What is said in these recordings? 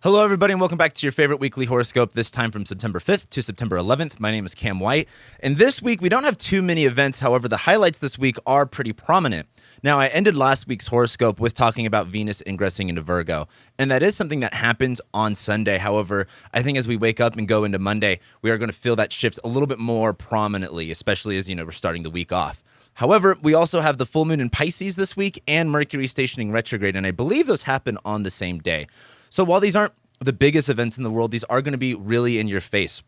Hello, everybody, and welcome back to your favorite weekly horoscope, this time from September 5th to September 11th. My name is Cam White, and this week we don't have too many events. However, the highlights this week are pretty prominent. Now, I ended last week's horoscope with talking about Venus ingressing into Virgo, and that is something that happens on Sunday. However, I think as we wake up and go into Monday, we are going to feel that shift a little bit more prominently, especially as, we're starting the week off. However, we also have the full moon in Pisces this week and Mercury stationing retrograde, and I believe those happen on the same day. So while these aren't the biggest events in the world, these are going to be really in your face.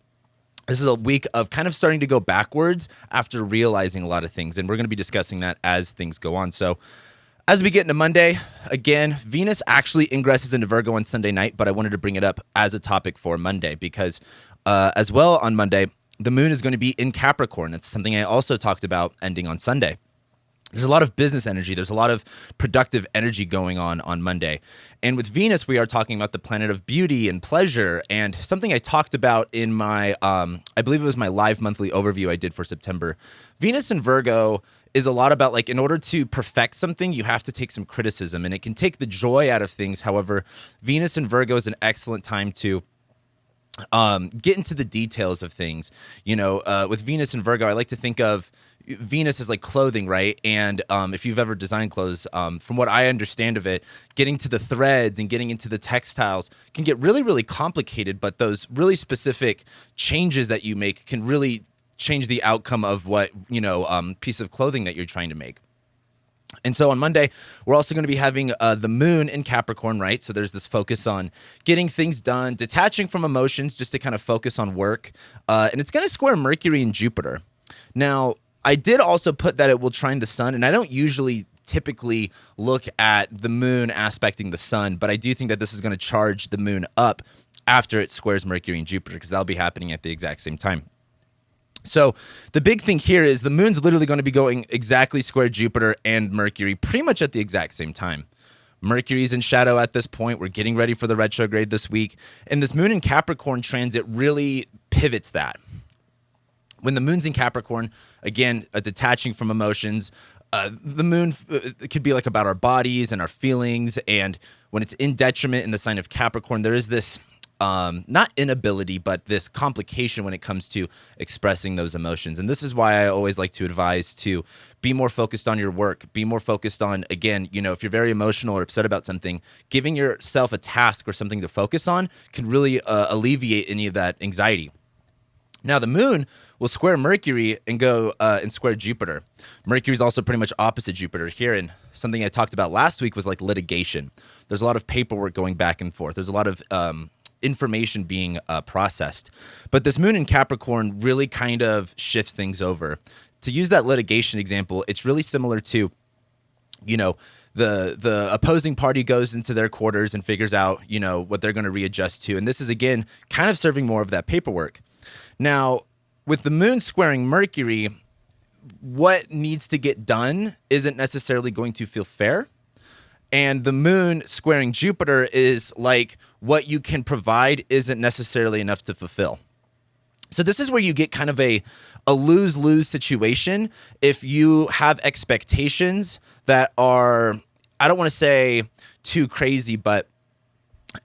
This is a week of kind of starting to go backwards after realizing a lot of things, and we're going to be discussing that as things go on. So as we get into Monday, again, Venus actually ingresses into Virgo on Sunday night, but I wanted to bring it up as a topic for Monday because as well on Monday, the moon is going to be in Capricorn. That's something I also talked about ending on Sunday. There's a lot of business energy. There's a lot of productive energy going on Monday. And with Venus, we are talking about the planet of beauty and pleasure. And something I talked about in my, I believe it was my live monthly overview I did for September. Venus in Virgo is a lot about, like, in order to perfect something, you have to take some criticism. And it can take the joy out of things. However, Venus in Virgo is an excellent time to get into the details of things. With Venus in Virgo, I like to think of Venus is like clothing, right? And if you've ever designed clothes, from what I understand of it, getting to the threads and getting into the textiles can get really, really complicated, but those really specific changes that you make can really change the outcome of what, piece of clothing that you're trying to make. And so on Monday, we're also going to be having the moon in Capricorn, right? So there's this focus on getting things done, detaching from emotions just to kind of focus on work. And it's going to square Mercury and Jupiter. Now, I did also put that it will trine the sun, and I don't usually typically look at the moon aspecting the sun, but I do think that this is going to charge the moon up after it squares Mercury and Jupiter, because that'll be happening at the exact same time. So the big thing here is the moon's literally going to be going exactly square Jupiter and Mercury pretty much at the exact same time. Mercury's in shadow at this point. We're getting ready for the retrograde this week, and this moon in Capricorn transit really pivots that. When the moon's in Capricorn, again, detaching from emotions, the moon could be like about our bodies and our feelings. And when it's in detriment in the sign of Capricorn, there is this, not inability, but this complication when it comes to expressing those emotions. And this is why I always like to advise to be more focused on your work, be more focused on, again, if you're very emotional or upset about something, giving yourself a task or something to focus on can really alleviate any of that anxiety. Now, the moon will square Mercury and go and square Jupiter. Mercury is also pretty much opposite Jupiter here. And something I talked about last week was like litigation. There's a lot of paperwork going back and forth. There's a lot of information being processed. But this moon in Capricorn really kind of shifts things over. To use that litigation example, it's really similar to, the opposing party goes into their quarters and figures out, what they're going to readjust to. And this is, again, kind of serving more of that paperwork. Now, with the moon squaring Mercury, what needs to get done isn't necessarily going to feel fair. And the moon squaring Jupiter is like what you can provide isn't necessarily enough to fulfill. So this is where you get kind of a lose-lose situation if you have expectations that are, I don't want to say too crazy, but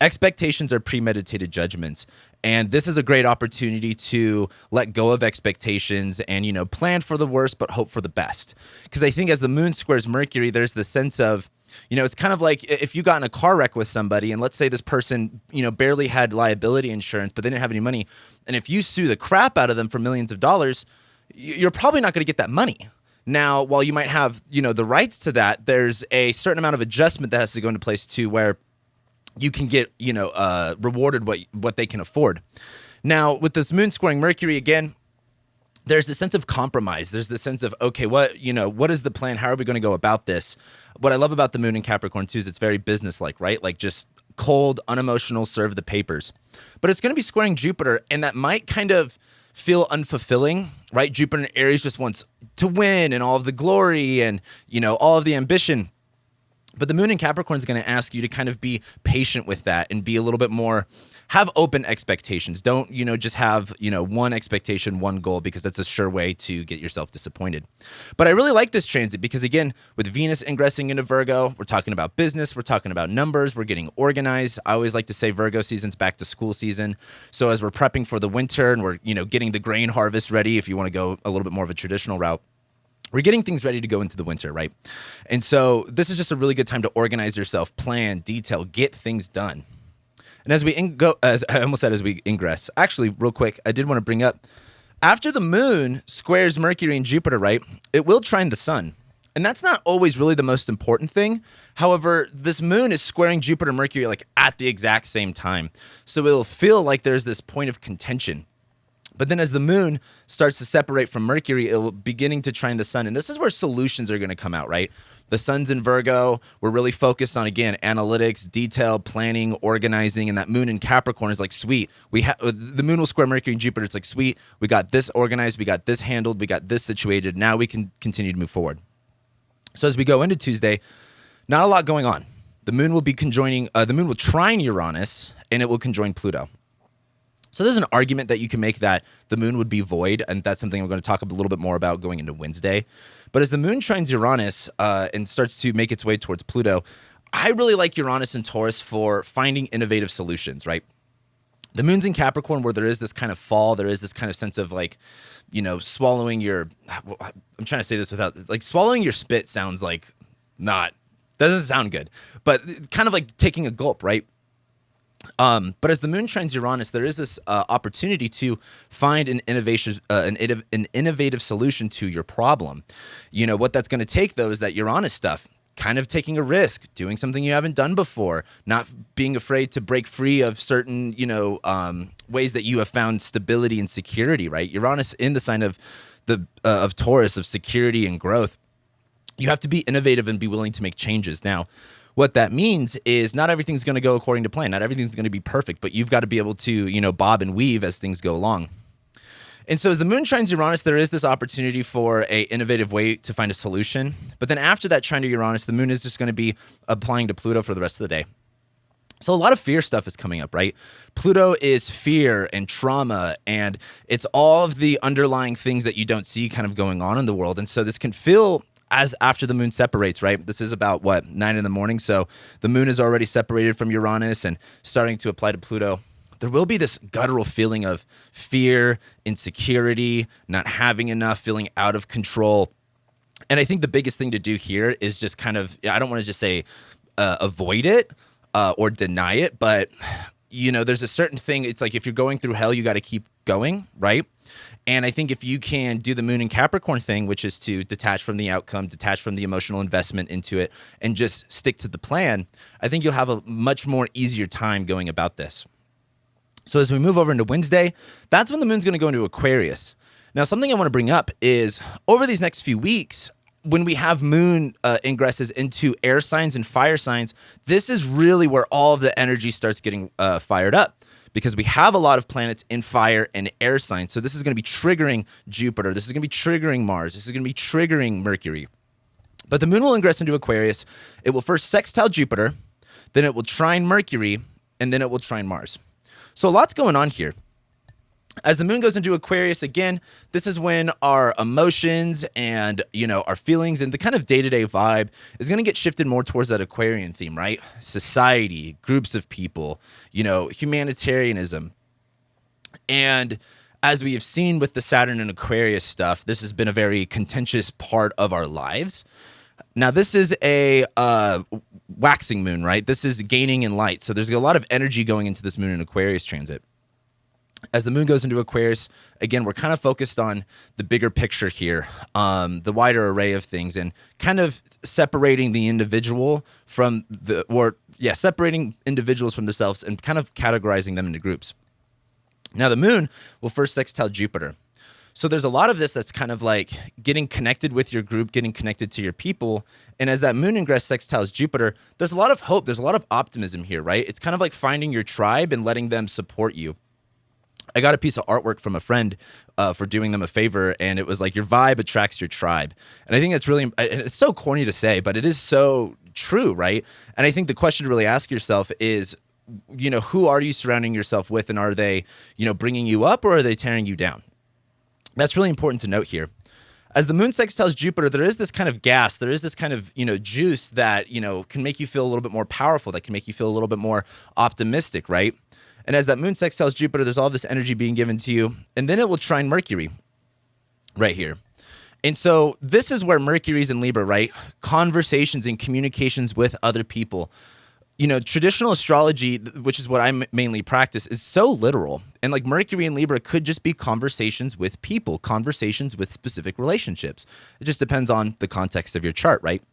expectations are premeditated judgments. And this is a great opportunity to let go of expectations and, plan for the worst, but hope for the best. Because I think as the moon squares Mercury, there's the sense of, it's kind of like if you got in a car wreck with somebody and let's say this person, barely had liability insurance, but they didn't have any money. And if you sue the crap out of them for millions of dollars, you're probably not going to get that money. Now, while you might have, the rights to that, there's a certain amount of adjustment that has to go into place too, where you can get, rewarded what they can afford. Now, with this moon squaring Mercury, again, there's the sense of compromise. There's the sense of, okay, what is the plan? How are we going to go about this? What I love about the moon in Capricorn too is it's very businesslike, right? Like just cold, unemotional, serve the papers. But it's going to be squaring Jupiter, and that might kind of feel unfulfilling, right? Jupiter in Aries just wants to win and all of the glory and, all of the ambition. But the moon in Capricorn is going to ask you to kind of be patient with that and be a little bit more, have open expectations. Don't, just have, one expectation, one goal, because that's a sure way to get yourself disappointed. But I really like this transit because, again, with Venus ingressing into Virgo, we're talking about business, we're talking about numbers, we're getting organized. I always like to say Virgo season's back to school season. So as we're prepping for the winter and we're, getting the grain harvest ready, if you want to go a little bit more of a traditional route, we're getting things ready to go into the winter, right? And so this is just a really good time to organize yourself, plan, detail, get things done. And as we as we ingress, actually, real quick, I did want to bring up, after the moon squares Mercury and Jupiter, right, it will trine the sun. And that's not always really the most important thing. However, this moon is squaring Jupiter and Mercury like at the exact same time. So it'll feel like there's this point of contention. But then as the moon starts to separate from Mercury, it will beginning to trine the sun. And this is where solutions are going to come out, right? The sun's in Virgo. We're really focused on, again, analytics, detail, planning, organizing. And that moon in Capricorn is like, sweet. The moon will square Mercury and Jupiter. It's like, sweet. We got this organized. We got this handled. We got this situated. Now we can continue to move forward. So as we go into Tuesday, not a lot going on. The moon will be the moon will trine Uranus, and it will conjoin Pluto. So there's an argument that you can make that the moon would be void, and that's something we're going to talk a little bit more about going into Wednesday. But as the moon trines Uranus and starts to make its way towards Pluto, I really like Uranus and Taurus for finding innovative solutions, right? The moon's in Capricorn, where there is this kind of fall, there is this kind of sense of like, swallowing your, I'm trying to say this without, like swallowing your spit sounds like doesn't sound good, but kind of like taking a gulp, right? But as the moon trines Uranus, there is this opportunity to find an innovative solution to your problem. What that's going to take, though, is that Uranus stuff, kind of taking a risk, doing something you haven't done before, not being afraid to break free of certain, ways that you have found stability and security, right? Uranus in the sign of Taurus, of security and growth. You have to be innovative and be willing to make changes. Now, what that means is not everything's going to go according to plan. Not everything's going to be perfect, but you've got to be able to, bob and weave as things go along. And so as the moon trines Uranus, there is this opportunity for a innovative way to find a solution. But then after that trine to Uranus, the moon is just going to be applying to Pluto for the rest of the day. So a lot of fear stuff is coming up, right? Pluto is fear and trauma, and it's all of the underlying things that you don't see kind of going on in the world. And so this can feel, as after the moon separates, right? This is about 9 a.m. So the moon is already separated from Uranus and starting to apply to Pluto. There will be this guttural feeling of fear, insecurity, not having enough, feeling out of control. And I think the biggest thing to do here is just kind of, I don't want to just say avoid it or deny it, but there's a certain thing. It's like if you're going through hell, you got to keep going, right? And I think if you can do the moon and Capricorn thing, which is to detach from the outcome, detach from the emotional investment into it, and just stick to the plan, I think you'll have a much more easier time going about this. So as we move over into Wednesday, that's when the moon's going to go into Aquarius. Now, something I want to bring up is over these next few weeks, when we have moon ingresses into air signs and fire signs, this is really where all of the energy starts getting fired up, because we have a lot of planets in fire and air signs. So this is going to be triggering Jupiter. This is going to be triggering Mars. This is going to be triggering Mercury. But the moon will ingress into Aquarius. It will first sextile Jupiter, then it will trine Mercury, and then it will trine Mars. So a lot's going on here. As the moon goes into Aquarius, again, this is when our emotions and, our feelings and the kind of day-to-day vibe is going to get shifted more towards that Aquarian theme, right? Society, groups of people, humanitarianism. And as we have seen with the Saturn and Aquarius stuff, this has been a very contentious part of our lives. Now, this is a waxing moon, right? This is gaining in light. So there's a lot of energy going into this moon and Aquarius transit. As the moon goes into Aquarius, again, we're kind of focused on the bigger picture here, the wider array of things, and kind of separating the individual from separating individuals from themselves and kind of categorizing them into groups. Now, the moon will first sextile Jupiter. So there's a lot of this that's kind of like getting connected with your group, getting connected to your people. And as that moon ingress sextiles Jupiter, there's a lot of hope. There's a lot of optimism here, right? It's kind of like finding your tribe and letting them support you. I got a piece of artwork from a friend for doing them a favor, and it was like, your vibe attracts your tribe. And I think that's really, it's so corny to say, but it is so true, right? And I think the question to really ask yourself is, who are you surrounding yourself with, and are they, bringing you up, or are they tearing you down? That's really important to note here. As the moon sextiles Jupiter, there is this kind of gas, there is this kind of, juice that, can make you feel a little bit more powerful, that can make you feel a little bit more optimistic, right? And as that moon sextiles Jupiter, there's all this energy being given to you, and then it will trine Mercury right here. And so this is where Mercury's in Libra, right? Conversations and communications with other people. Traditional astrology, which is what I mainly practice, is so literal. And like Mercury in Libra could just be conversations with people, conversations with specific relationships. It just depends on the context of your chart, right?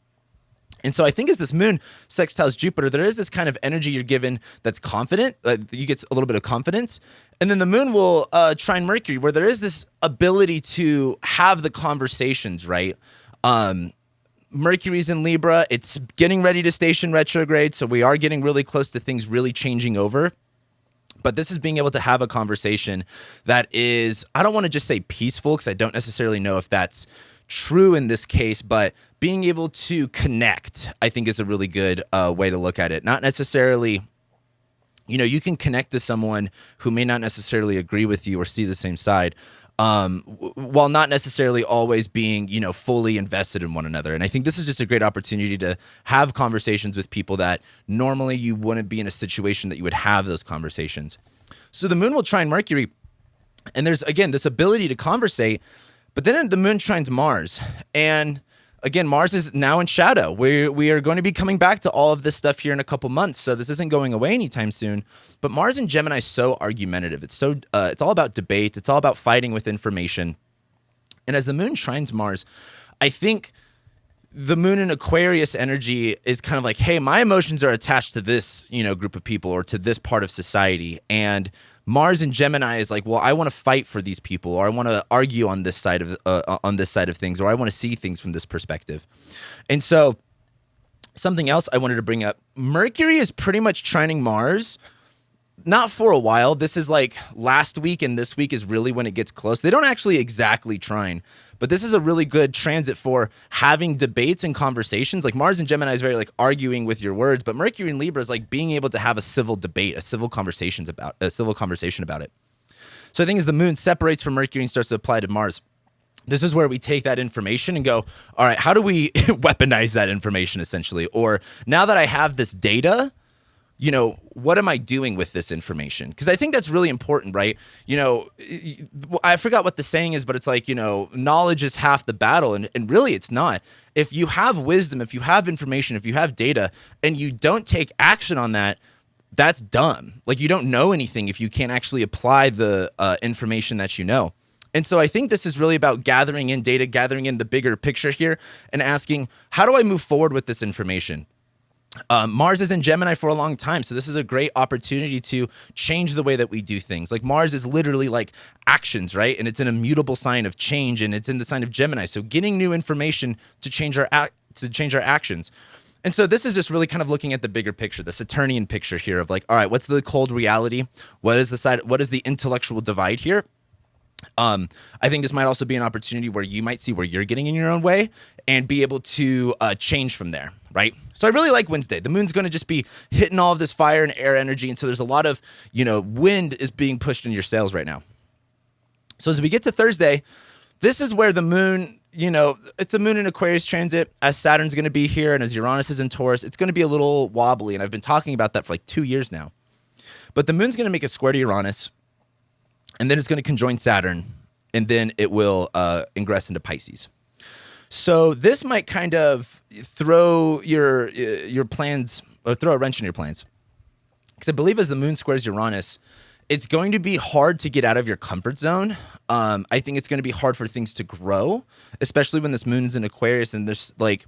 And so I think as this moon sextiles Jupiter, there is this kind of energy you're given that's confident. You get a little bit of confidence. And then the moon will trine Mercury, where there is this ability to have the conversations, right? Mercury's in Libra. It's getting ready to station retrograde, so we are getting really close to things really changing over. But this is being able to have a conversation that is, I don't want to just say peaceful, because I don't necessarily know if that's true in this case, but being able to connect, I think, is a really good way to look at it. Not necessarily, you can connect to someone who may not necessarily agree with you or see the same side, while not necessarily always being, fully invested in one another. And I think this is just a great opportunity to have conversations with people that normally you wouldn't be in a situation that you would have those conversations. So the moon will trine Mercury, and there's, again, this ability to conversate, but then the moon trines Mars. And again, Mars is now in shadow. We are going to be coming back to all of this stuff here in a couple months, so this isn't going away anytime soon. But Mars in Gemini is so argumentative. It's all about debate. It's all about fighting with information. And as the moon trines Mars, I think the moon in Aquarius energy is kind of like, hey, my emotions are attached to this, group of people or to this part of society. And Mars in Gemini is like, well, I want to fight for these people, or I want to argue on this side of things, or I want to see things from this perspective. And so something else I wanted to bring up, Mercury is pretty much trining Mars, not for a while. This is like last week, and this week is really when it gets close. They don't actually exactly trine, but this is a really good transit for having debates and conversations. Like Mars in Gemini is very like arguing with your words, but Mercury in Libra is like being able to have a civil debate, a civil conversation about it. So I think as the moon separates from Mercury and starts to apply to Mars, this is where we take that information and go, all right, how do we weaponize that information essentially? Or now that I have this data, what am I doing with this information? Because I think that's really important, right? I forgot what the saying is, but it's like, knowledge is half the battle. And really it's not. If you have wisdom, if you have information, if you have data, and you don't take action on that, that's dumb. Like you don't know anything if you can't actually apply the information that you know. And so I think this is really about gathering in data, gathering in the bigger picture here, and asking, how do I move forward with this information? Mars is in Gemini for a long time, so this is a great opportunity to change the way that we do things. Like Mars is literally like actions, right? And it's an immutable sign of change, and it's in the sign of Gemini. So getting new information to change our actions. And so this is just really kind of looking at the bigger picture, the Saturnian picture here of like, all right, what's the cold reality? What is the intellectual divide here? I think this might also be an opportunity where you might see where you're getting in your own way and be able to change from there, right? So I really like Wednesday. The moon's going to just be hitting all of this fire and air energy, and so there's a lot of, wind is being pushed in your sails right now. So as we get to Thursday, this is where the moon, it's a moon in Aquarius transit, as Saturn's going to be here, and as Uranus is in Taurus, it's going to be a little wobbly, and I've been talking about that for like 2 years now. But the moon's going to make a square to Uranus, and then it's going to conjoin Saturn, and then it will ingress into Pisces. So this might kind of throw your plans, or throw a wrench in your plans. Because I believe as the moon squares Uranus, it's going to be hard to get out of your comfort zone. I think it's going to be hard for things to grow, especially when this moon's in Aquarius. And there's like,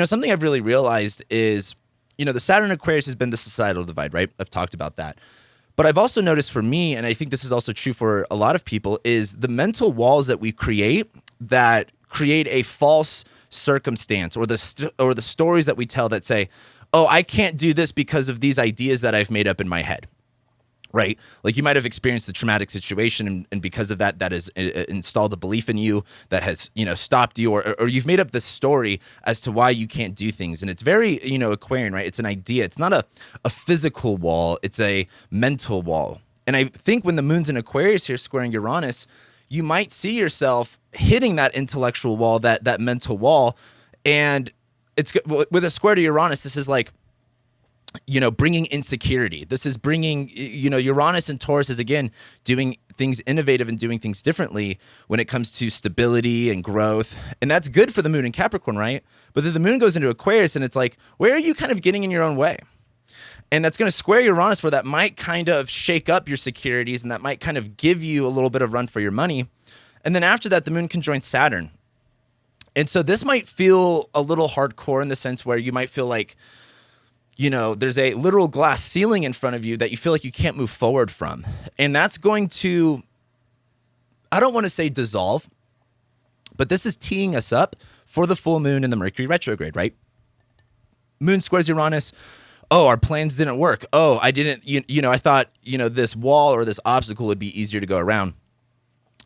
something I've really realized is, the Saturn Aquarius has been the societal divide, right? I've talked about that. But I've also noticed for me, and I think this is also true for a lot of people, is the mental walls that we create that create a false circumstance, or the stories that we tell that say, oh, I can't do this because of these ideas that I've made up in my head. right? Like you might have experienced a traumatic situation, and because of that, that has installed a belief in you that has, stopped you, or you've made up this story as to why you can't do things. And it's very, Aquarian, right? It's an idea. It's not a physical wall. It's a mental wall. And I think when the moon's in Aquarius here squaring Uranus, you might see yourself hitting that intellectual wall, that mental wall. And it's with a square to Uranus, this is like, bringing insecurity. This is bringing, Uranus and Taurus is, again, doing things innovative and doing things differently when it comes to stability and growth. And that's good for the moon in Capricorn, right? But then the moon goes into Aquarius and it's like, where are you kind of getting in your own way? And that's going to square Uranus, where that might kind of shake up your securities and that might kind of give you a little bit of run for your money. And then after that, the moon can join Saturn. And so this might feel a little hardcore in the sense where you might feel like, there's a literal glass ceiling in front of you that you feel like you can't move forward from. And that's going to, I don't want to say dissolve, but this is teeing us up for the full moon in the Mercury retrograde, right? Moon squares Uranus. Oh, our plans didn't work. Oh, I didn't, I thought, this wall or this obstacle would be easier to go around.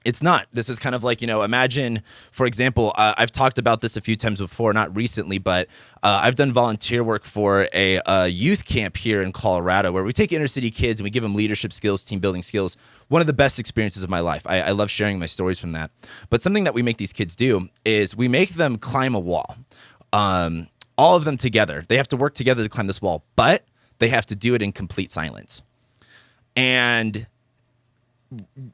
It's not. This is kind of like, imagine, for example, I've talked about this a few times before, not recently, but I've done volunteer work for a youth camp here in Colorado where we take inner city kids and we give them leadership skills, team building skills. One of the best experiences of my life. I love sharing my stories from that. But something that we make these kids do is we make them climb a wall, all of them together. They have to work together to climb this wall, but they have to do it in complete silence. And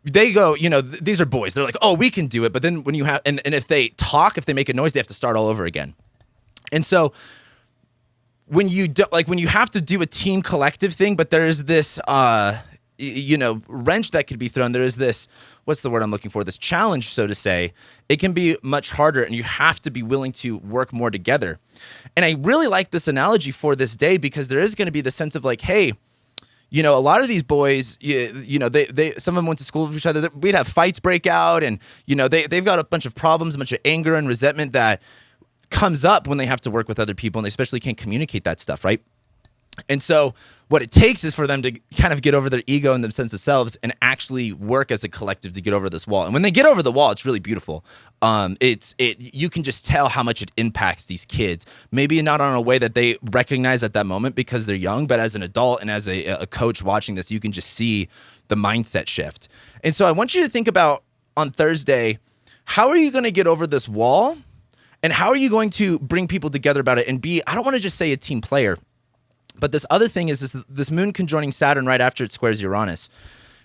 they go, these are boys. They're like, oh, we can do it. But then when you have, and if they talk, if they make a noise, they have to start all over again. And so when you do, when you have to do a team collective thing, but there's this, wrench that could be thrown. There is this, what's the word I'm looking for? This challenge, so to say. It can be much harder and you have to be willing to work more together. And I really like this analogy for this day because there is going to be the sense of like, hey, a lot of these boys, they some of them went to school with each other. We'd have fights break out, and they've got a bunch of problems, a bunch of anger and resentment that comes up when they have to work with other people, and they especially can't communicate that stuff, right? And so what it takes is for them to kind of get over their ego and their sense of selves and actually work as a collective to get over this wall. And when they get over the wall, it's really beautiful. You can just tell how much it impacts these kids. Maybe not on a way that they recognize at that moment because they're young, but as an adult and as a coach watching this, you can just see the mindset shift. And so I want you to think about on Thursday, how are you going to get over this wall? And how are you going to bring people together about it and be, I don't want to just say a team player, but this other thing is this moon conjoining Saturn right after it squares Uranus,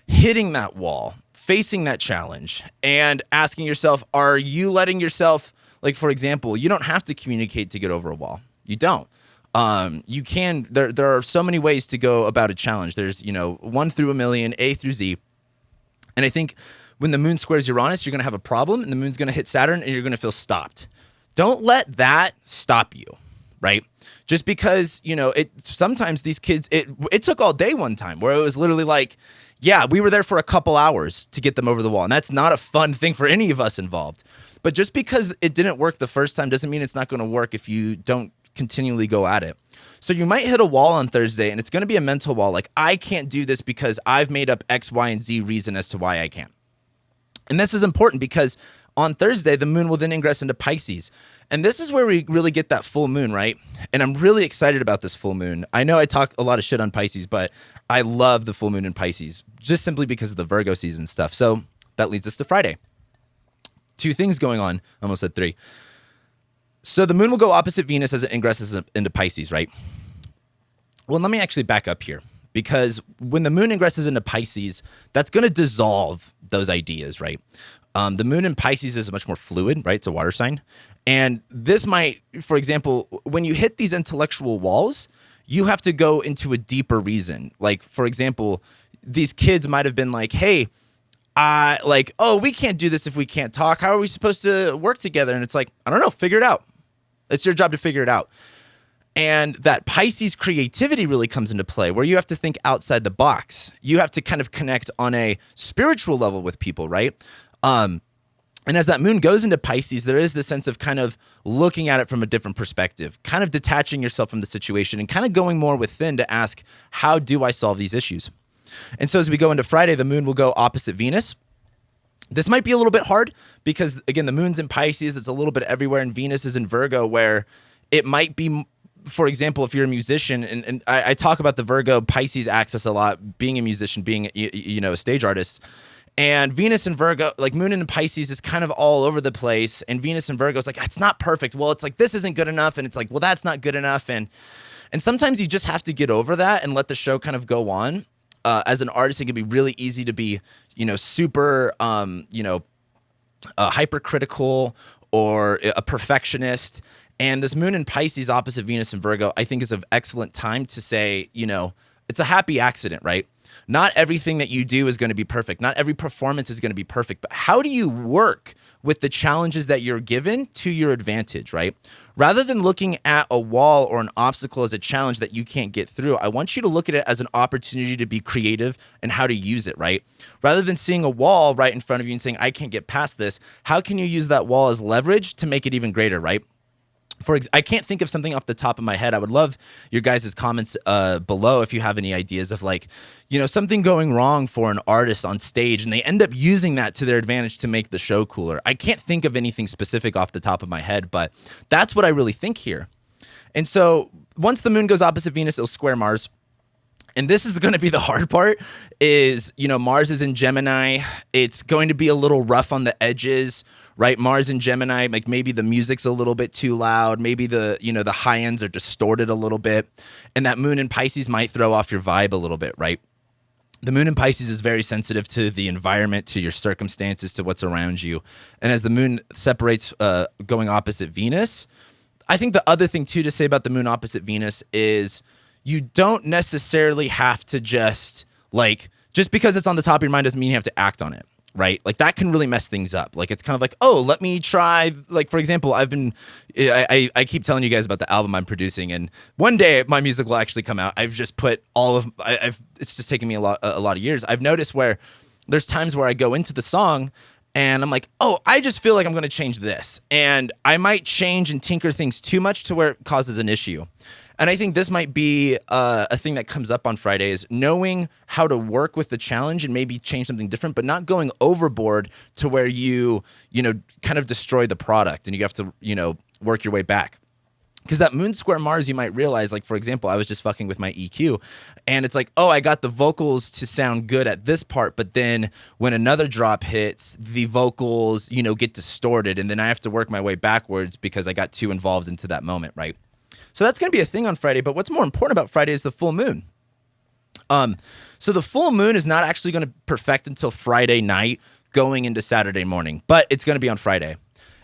hitting that wall, facing that challenge, and asking yourself, are you letting yourself, like, for example, you don't have to communicate to get over a wall. You don't. You can, there are so many ways to go about a challenge. There's, 1 through a million, A through Z. And I think when the moon squares Uranus, you're going to have a problem, and the moon's going to hit Saturn, and you're going to feel stopped. Don't let that stop you. Right? Just because, sometimes these kids, it took all day one time where it was literally like, yeah, we were there for a couple hours to get them over the wall. And that's not a fun thing for any of us involved. But just because it didn't work the first time doesn't mean it's not going to work if you don't continually go at it. So you might hit a wall on Thursday and it's going to be a mental wall. Like, I can't do this because I've made up X, Y, and Z reason as to why I can't. And this is important because on Thursday, the moon will then ingress into Pisces. And this is where we really get that full moon, right? And I'm really excited about this full moon. I know I talk a lot of shit on Pisces, but I love the full moon in Pisces just simply because of the Virgo season stuff. So that leads us to Friday. 2 things going on. I almost said 3. So the moon will go opposite Venus as it ingresses into Pisces, right? Well, let me actually back up here. Because when the moon ingresses into Pisces, that's going to dissolve those ideas, right? The moon in Pisces is much more fluid, right? It's a water sign. And this might, for example, when you hit these intellectual walls, you have to go into a deeper reason. Like, for example, these kids might have been like, hey, we can't do this if we can't talk. How are we supposed to work together? And it's like, I don't know, figure it out. It's your job to figure it out. And that Pisces creativity really comes into play where you have to think outside the box. You have to kind of connect on a spiritual level with people, right? And as that moon goes into Pisces, there is this sense of kind of looking at it from a different perspective, kind of detaching yourself from the situation and kind of going more within to ask, how do I solve these issues? And so as we go into Friday, the moon will go opposite Venus. This might be a little bit hard because, again, the moon's in Pisces. It's a little bit everywhere, and Venus is in Virgo, where it might be, for example, if you're a musician, and I talk about the Virgo Pisces axis a lot, being a musician, being, a stage artist. And Venus and Virgo, like moon in Pisces is kind of all over the place. And Venus and Virgo is like, it's not perfect. Well, it's like, this isn't good enough. And it's like, well, that's not good enough. And sometimes you just have to get over that and let the show kind of go on. As an artist, it can be really easy to be, super, hypercritical or a perfectionist. And this moon in Pisces opposite Venus and Virgo, I think is an excellent time to say, it's a happy accident, right? Not everything that you do is going to be perfect. Not every performance is going to be perfect. But how do you work with the challenges that you're given to your advantage, right? Rather than looking at a wall or an obstacle as a challenge that you can't get through, I want you to look at it as an opportunity to be creative and how to use it, right? Rather than seeing a wall right in front of you and saying, I can't get past this, how can you use that wall as leverage to make it even greater, right? I can't think of something off the top of my head. I would love your guys' comments below if you have any ideas of something going wrong for an artist on stage and they end up using that to their advantage to make the show cooler. I can't think of anything specific off the top of my head, but that's what I really think here. And so once the moon goes opposite Venus, it'll square Mars. And this is going to be the hard part is, Mars is in Gemini. It's going to be a little rough on the edges, right? Mars in Gemini, like maybe the music's a little bit too loud. Maybe the high ends are distorted a little bit. And that moon in Pisces might throw off your vibe a little bit, right? The moon in Pisces is very sensitive to the environment, to your circumstances, to what's around you. And as the moon separates going opposite Venus, I think the other thing too to say about the moon opposite Venus is you don't necessarily have to just because it's on the top of your mind doesn't mean you have to act on it, right? Like that can really mess things up. Like it's kind of like, oh, let me try. Like for example, I keep telling you guys about the album I'm producing, and one day my music will actually come out. I've just put it's just taken me a lot of years. I've noticed where there's times where I go into the song and I'm like, oh, I just feel like I'm going to change this, and I might change and tinker things too much to where it causes an issue. And I think this might be a thing that comes up on Friday is knowing how to work with the challenge and maybe change something different, but not going overboard to where you kind of destroy the product and you have to, work your way back. Because that moon square Mars, you might realize, like, for example, I was just fucking with my EQ and it's like, oh, I got the vocals to sound good at this part, but then when another drop hits, the vocals, get distorted, and then I have to work my way backwards because I got too involved into that moment, right? So that's going to be a thing on Friday, but what's more important about Friday is the full moon. So the full moon is not actually going to perfect until Friday night going into Saturday morning, but it's going to be on Friday.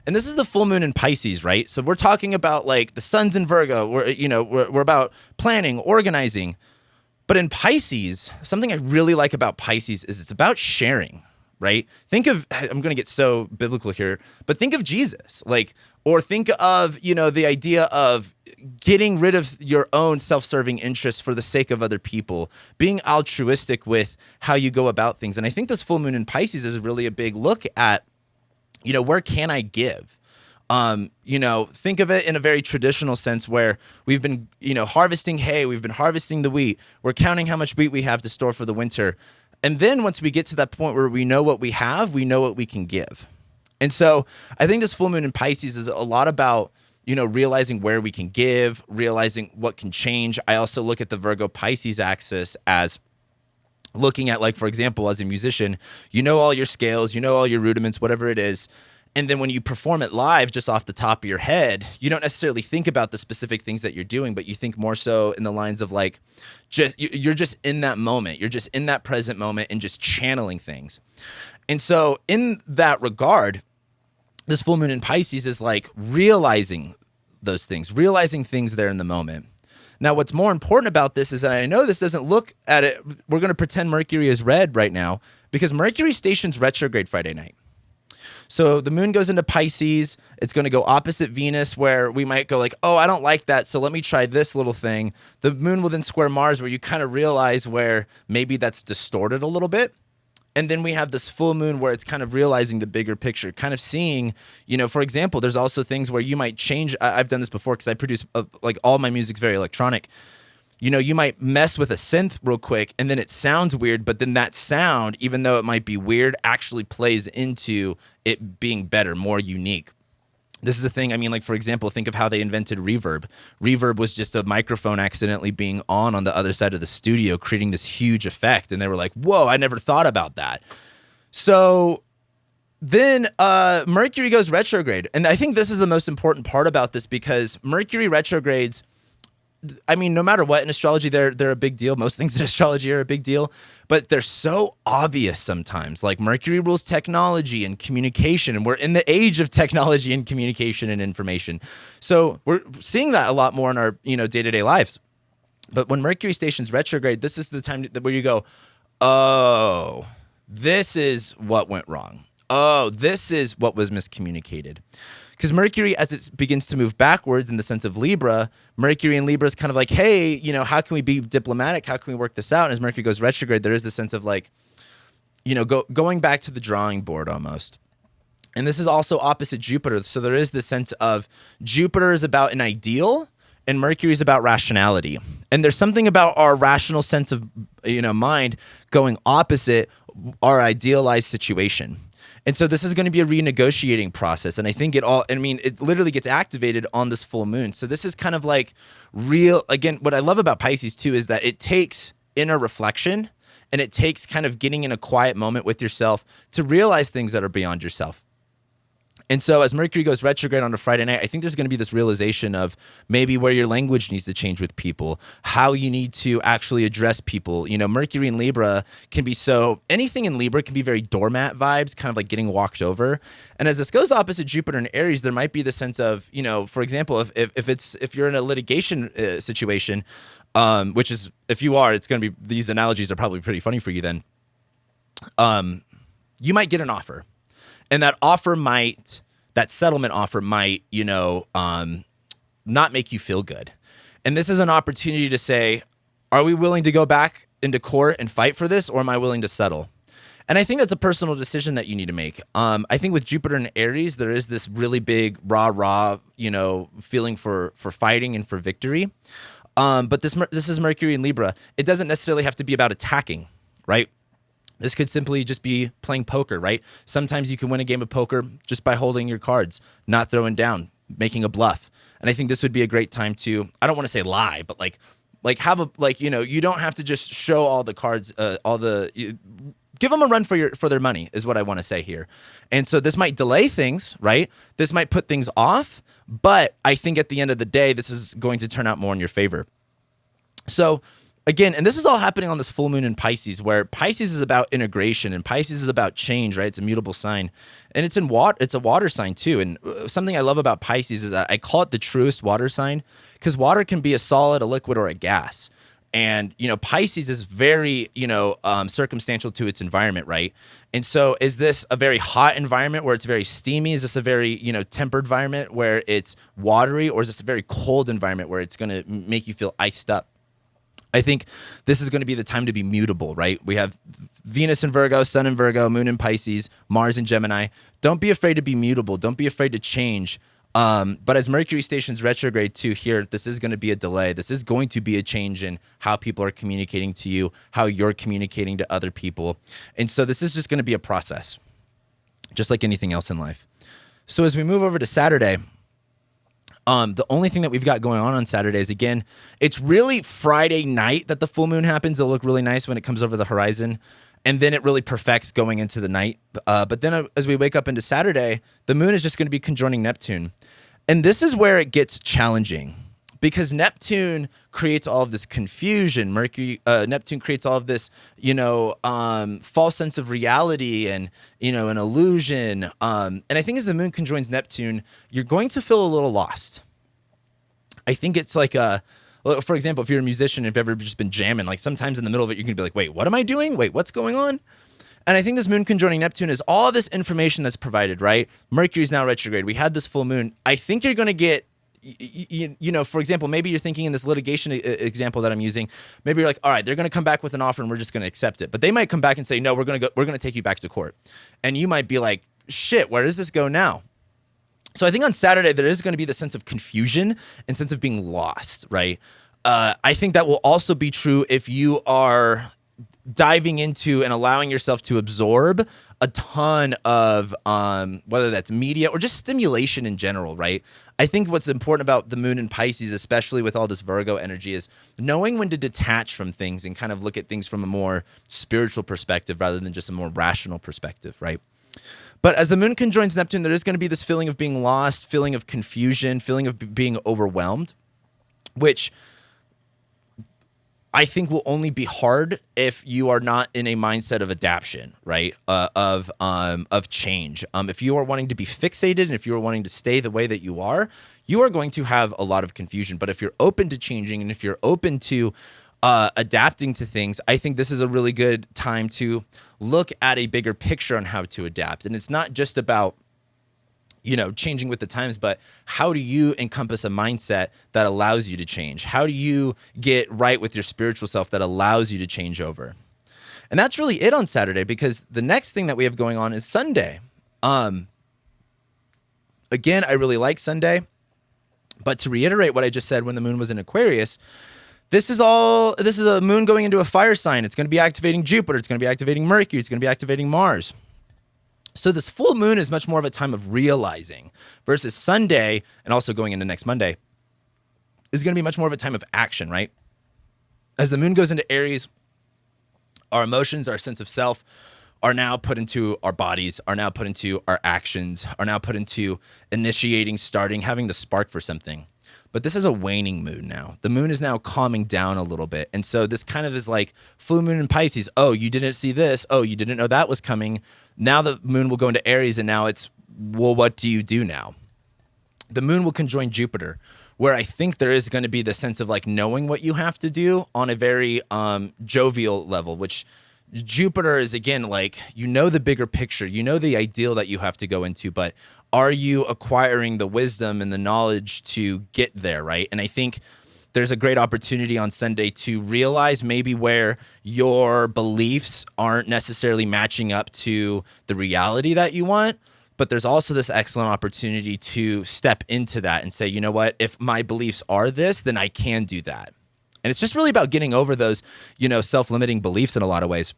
And this is the full moon in Pisces, right? So we're talking about like the sun's in Virgo. We're about planning, organizing. But in Pisces, something I really like about Pisces is it's about sharing, right? I'm going to get so biblical here, but think of Jesus, or think of, the idea of getting rid of your own self-serving interests for the sake of other people, being altruistic with how you go about things. And I think this full moon in Pisces is really a big look at, where can I give? Think of it in a very traditional sense where we've been, harvesting hay, we've been harvesting the wheat, we're counting how much wheat we have to store for the winter. And then once we get to that point where we know what we have, we know what we can give. And so I think this full moon in Pisces is a lot about, realizing where we can give, realizing what can change. I also look at the Virgo Pisces axis as looking at, like, for example, as a musician, all your scales, all your rudiments, whatever it is. And then when you perform it live, just off the top of your head, you don't necessarily think about the specific things that you're doing, but you think more so in the lines of you're just in that moment. You're just in that present moment and just channeling things. And so in that regard, this full moon in Pisces is like realizing those things, realizing things there in the moment. Now, what's more important about this is that I know this doesn't look at it. We're going to pretend Mercury is red right now because Mercury stations retrograde Friday night. So the moon goes into Pisces. It's going to go opposite Venus where we might go like, oh, I don't like that, so let me try this little thing. The moon will then square Mars where you kind of realize where maybe that's distorted a little bit. And then we have this full moon where it's kind of realizing the bigger picture, kind of seeing, for example, there's also things where you might change. I've done this before because I produce all my music's very electronic. You might mess with a synth real quick and then it sounds weird, but then that sound, even though it might be weird, actually plays into it being better, more unique. This is the thing. I mean, like, for example, think of how they invented reverb. Reverb was just a microphone accidentally being on the other side of the studio, creating this huge effect. And they were like, whoa, I never thought about that. So then Mercury goes retrograde. And I think this is the most important part about this, because Mercury retrogrades, I mean, no matter what in astrology, they're a big deal. Most things in astrology are a big deal, but they're so obvious sometimes. Like, Mercury rules technology and communication, and we're in the age of technology and communication and information. So we're seeing that a lot more in our, day-to-day lives. But when Mercury stations retrograde, this is the time where you go, oh, this is what went wrong. Oh, this is what was miscommunicated. Because Mercury, as it begins to move backwards in the sense of Libra, Mercury in Libra is kind of like, hey, how can we be diplomatic? How can we work this out? And as Mercury goes retrograde, there is this sense of like, going back to the drawing board almost. And this is also opposite Jupiter. So there is this sense of Jupiter is about an ideal and Mercury is about rationality. And there's something about our rational sense of, mind going opposite our idealized situation. And so this is going to be a renegotiating process. And I think it literally gets activated on this full moon. So this is kind of like again, what I love about Pisces too is that it takes inner reflection and it takes kind of getting in a quiet moment with yourself to realize things that are beyond yourself. And so as Mercury goes retrograde on a Friday night, I think there's going to be this realization of maybe where your language needs to change with people, how you need to actually address people. Mercury in Libra can be anything in Libra can be very doormat vibes, kind of like getting walked over. And as this goes opposite Jupiter and Aries, there might be the sense of, for example, if you're in a litigation situation, which is, if you are, it's going to be, these analogies are probably pretty funny for you then. You might get an offer. And that settlement offer might, not make you feel good. And this is an opportunity to say, are we willing to go back into court and fight for this, or am I willing to settle? And I think that's a personal decision that you need to make. I think with Jupiter and Aries, there is this really big rah-rah, feeling for fighting and for victory. But this is Mercury in Libra. It doesn't necessarily have to be about attacking, right? This could simply just be playing poker, right? Sometimes you can win a game of poker just by holding your cards, not throwing down, making a bluff. And I think this would be a great time to, I don't want to say lie, but you don't have to just show all the cards, give them a run for their money is what I want to say here. And so this might delay things, right? This might put things off, but I think at the end of the day, this is going to turn out more in your favor. So again, and this is all happening on this full moon in Pisces, where Pisces is about integration and Pisces is about change, right? It's a mutable sign. And it's a water sign too. And something I love about Pisces is that I call it the truest water sign, because water can be a solid, a liquid, or a gas. And, Pisces is very, circumstantial to its environment, right? And so is this a very hot environment where it's very steamy? Is this a very, tempered environment where it's watery? Or is this a very cold environment where it's going to make you feel iced up? I think this is going to be the time to be mutable, right? We have Venus in Virgo, Sun in Virgo, Moon in Pisces, Mars in Gemini. Don't be afraid to be mutable. Don't be afraid to change. But as Mercury stations retrograde too here, this is going to be a delay. This is going to be a change in how people are communicating to you, how you're communicating to other people. And so this is just going to be a process, just like anything else in life. So as we move over to Saturday, the only thing that we've got going on Saturday is, again, it's really Friday night that the full moon happens. It'll look really nice when it comes over the horizon. And then it really perfects going into the night. But then as we wake up into Saturday, the moon is just going to be conjoining Neptune. And this is where it gets challenging, because Neptune creates all of this confusion. Neptune creates all of this, false sense of reality and, an illusion. And I think as the moon conjoins Neptune, you're going to feel a little lost. I think it's like for example, if you're a musician, if you've ever just been jamming, like sometimes in the middle of it, you're going to be like, wait, what am I doing? Wait, what's going on? And I think this moon conjoining Neptune is all this information that's provided, right? Mercury's now retrograde. We had this full moon. I think you're going to get, for example, maybe you're thinking in this litigation example that I'm using, maybe you're like, all right, they're going to come back with an offer and we're just going to accept it. But they might come back and say, no, we're going to take you back to court. And you might be like, shit, where does this go now? So I think on Saturday, there is going to be the sense of confusion and sense of being lost, right? I think that will also be true if you are diving into and allowing yourself to absorb a ton of whether that's media or just stimulation in general, right? I think what's important about the moon in Pisces, especially with all this Virgo energy, is knowing when to detach from things and kind of look at things from a more spiritual perspective rather than just a more rational perspective, right? But as the moon conjoins Neptune, there is going to be this feeling of being lost, feeling of confusion, feeling of being overwhelmed, which I think will only be hard if you are not in a mindset of adaptation, right? Of change. If you are wanting to be fixated and if you are wanting to stay the way that you are going to have a lot of confusion. But if you're open to changing and if you're open to adapting to things, I think this is a really good time to look at a bigger picture on how to adapt. And it's not just about changing with the times, but how do you encompass a mindset that allows you to change? How do you get right with your spiritual self that allows you to change over? And that's really it on Saturday, because the next thing that we have going on is Sunday. Again, I really like Sunday, but to reiterate what I just said when the moon was in Aquarius, this is a moon going into a fire sign. It's going to be activating Jupiter. It's going to be activating Mercury. It's going to be activating Mars. So this full moon is much more of a time of realizing, versus Sunday, and also going into next Monday, is going to be much more of a time of action, right? As the moon goes into Aries, our emotions, our sense of self are now put into our bodies, are now put into our actions, are now put into initiating, starting, having the spark for something. But this is a waning moon now. The moon is now calming down a little bit. And so this kind of is like full moon in Pisces. Oh, you didn't see this. Oh, you didn't know that was coming. Now the moon will go into Aries, and now it's, well, what do you do now? The moon will conjoin Jupiter, where I think there is going to be the sense of like knowing what you have to do on a very jovial level, which Jupiter is, again, like, the bigger picture, the ideal that you have to go into, but are you acquiring the wisdom and the knowledge to get there, right? And I think there's a great opportunity on Sunday to realize maybe where your beliefs aren't necessarily matching up to the reality that you want. But there's also this excellent opportunity to step into that and say, you know what, if my beliefs are this, then I can do that. And it's just really about getting over those, self-limiting beliefs in a lot of ways.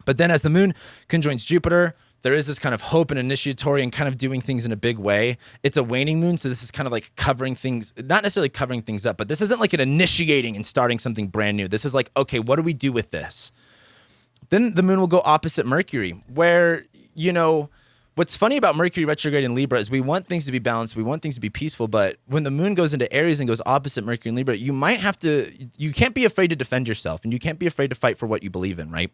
But then as the moon conjoins Jupiter, there is this kind of hope and initiatory and kind of doing things in a big way. It's a waning moon, so this is kind of like covering things, not necessarily covering things up, but this isn't like an initiating and starting something brand new. This is like, okay, what do we do with this? Then the moon will go opposite Mercury, where, what's funny about Mercury retrograde in Libra is we want things to be balanced, we want things to be peaceful, but when the moon goes into Aries and goes opposite Mercury in Libra, you can't be afraid to defend yourself, and you can't be afraid to fight for what you believe in, right?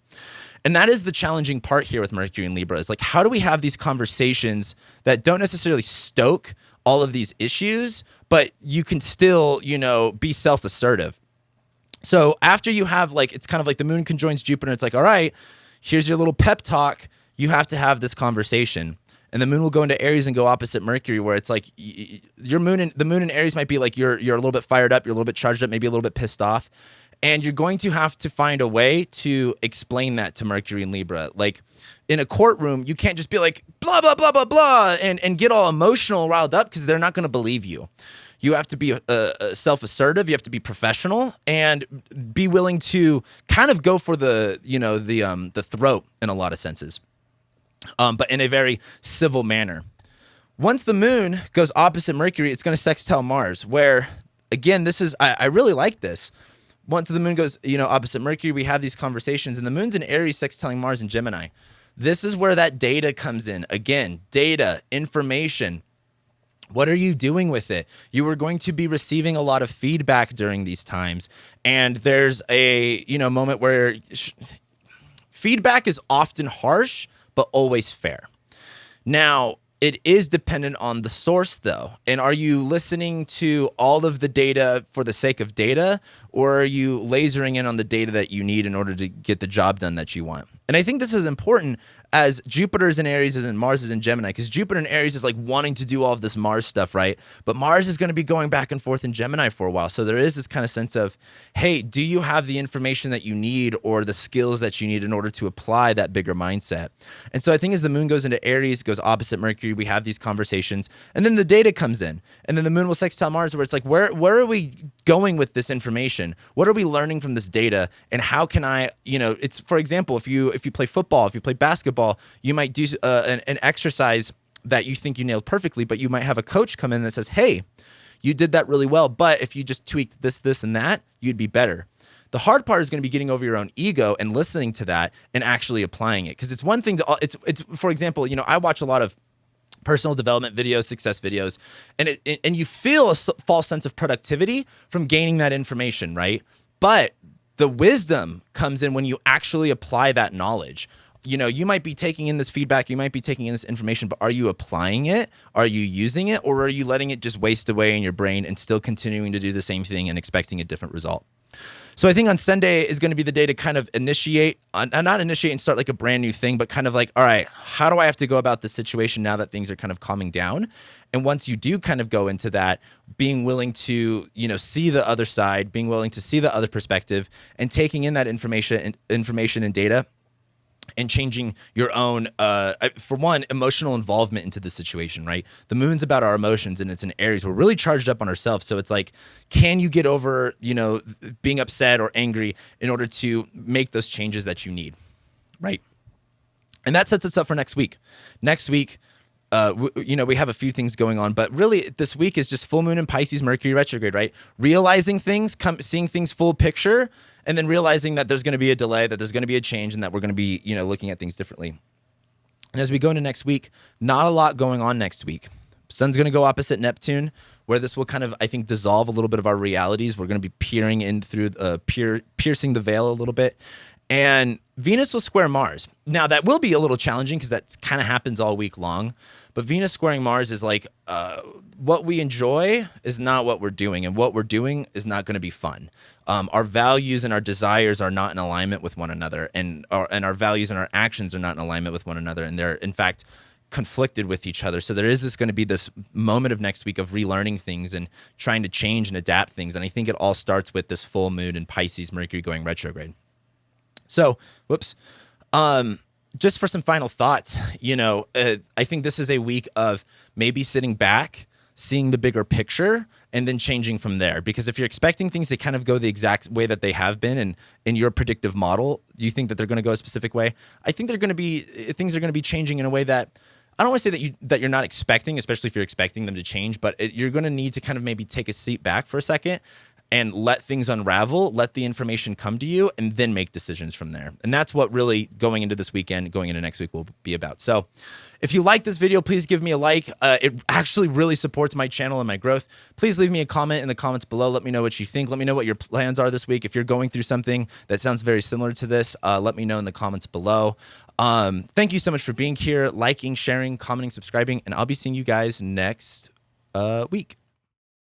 And that is the challenging part here with Mercury in Libra, is like, how do we have these conversations that don't necessarily stoke all of these issues, but you can still, be self-assertive. So after you have, like, it's kind of like the moon conjoins Jupiter, it's like, all right, here's your little pep talk. You have to have this conversation. And the moon will go into Aries and go opposite Mercury, where it's like the moon in Aries might be like you're a little bit fired up, you're a little bit charged up, maybe a little bit pissed off. And you're going to have to find a way to explain that to Mercury and Libra. Like in a courtroom, you can't just be like, blah, blah, blah, blah, blah, and get all emotional, riled up, because they're not going to believe you. You have to be self-assertive. You have to be professional and be willing to kind of go for the throat in a lot of senses, but in a very civil manner. Once the moon goes opposite Mercury, it's going to sextile Mars, where, again, I really like this. Once the moon goes, opposite Mercury, we have these conversations, and the moon's in Aries sextiling Mars and Gemini. This is where that data comes in. Again, data, information. What are you doing with it? You are going to be receiving a lot of feedback during these times, and there's a moment where feedback is often harsh, but always fair. Now, it is dependent on the source, though. And are you listening to all of the data for the sake of data, or are you lasering in on the data that you need in order to get the job done that you want? And I think this is important as Jupiter is in Aries and Mars is in Gemini, because Jupiter in Aries is like wanting to do all of this Mars stuff, right? But Mars is going to be going back and forth in Gemini for a while. So there is this kind of sense of, hey, do you have the information that you need or the skills that you need in order to apply that bigger mindset? And so I think as the moon goes into Aries, goes opposite Mercury, we have these conversations, and then the data comes in, and then the moon will sextile Mars, where it's like, where are we going with this information? What are we learning from this data? And how can I, it's, for example, if you play football, if you play basketball, you might do an exercise that you think you nailed perfectly, but you might have a coach come in that says, hey, you did that really well, but if you just tweaked this, and that, you'd be better. The hard part is going to be getting over your own ego and listening to that and actually applying it. Because it's one thing to, it's for example, I watch a lot of personal development videos, success videos, and you feel a false sense of productivity from gaining that information, right? But the wisdom comes in when you actually apply that knowledge. You might be taking in this feedback, you might be taking in this information, but are you applying it? Are you using it? Or are you letting it just waste away in your brain and still continuing to do the same thing and expecting a different result? So I think on Sunday is going to be the day to kind of not initiate and start like a brand new thing, but kind of like, all right, how do I have to go about this situation now that things are kind of calming down? And once you do kind of go into that, being willing to, see the other side, being willing to see the other perspective, and taking in that information and data, and changing your own, for one, emotional involvement into the situation, right? The moon's about our emotions, and it's in Aries. We're really charged up on ourselves. So it's like, can you get over, being upset or angry in order to make those changes that you need, right? And that sets us up for next week. Next week, we have a few things going on, but really this week is just full moon in Pisces, Mercury retrograde, right? Realizing things, seeing things full picture, and then realizing that there's going to be a delay, that there's going to be a change, and that we're going to be, looking at things differently. And as we go into next week, not a lot going on next week. Sun's going to go opposite Neptune, where this will kind of, I think, dissolve a little bit of our realities. We're going to be peering in through, piercing the veil a little bit. And Venus will square Mars. Now, that will be a little challenging because that kind of happens all week long. But Venus squaring Mars is like, what we enjoy is not what we're doing. And what we're doing is not going to be fun. Our values and our desires are not in alignment with one another. And our values and our actions are not in alignment with one another. And they're, in fact, conflicted with each other. So there is going to be this moment of next week of relearning things and trying to change and adapt things. And I think it all starts with this full moon in Pisces, Mercury going retrograde. So, just for some final thoughts, I think this is a week of maybe sitting back, seeing the bigger picture, and then changing from there. Because if you're expecting things to kind of go the exact way that they have been, and in your predictive model, you think that they're going to go a specific way, I think things are going to be changing in a way that, I don't want to say that you're not expecting, especially if you're expecting them to change, but you're going to need to kind of maybe take a seat back for a second and let things unravel, let the information come to you, and then make decisions from there. And that's what really going into this weekend, going into next week will be about. So if you like this video, please give me a like. It actually really supports my channel and my growth. Please leave me a comment in the comments below. Let me know what you think. Let me know what your plans are this week. If you're going through something that sounds very similar to this, let me know in the comments below. Thank you so much for being here, liking, sharing, commenting, subscribing, and I'll be seeing you guys next week.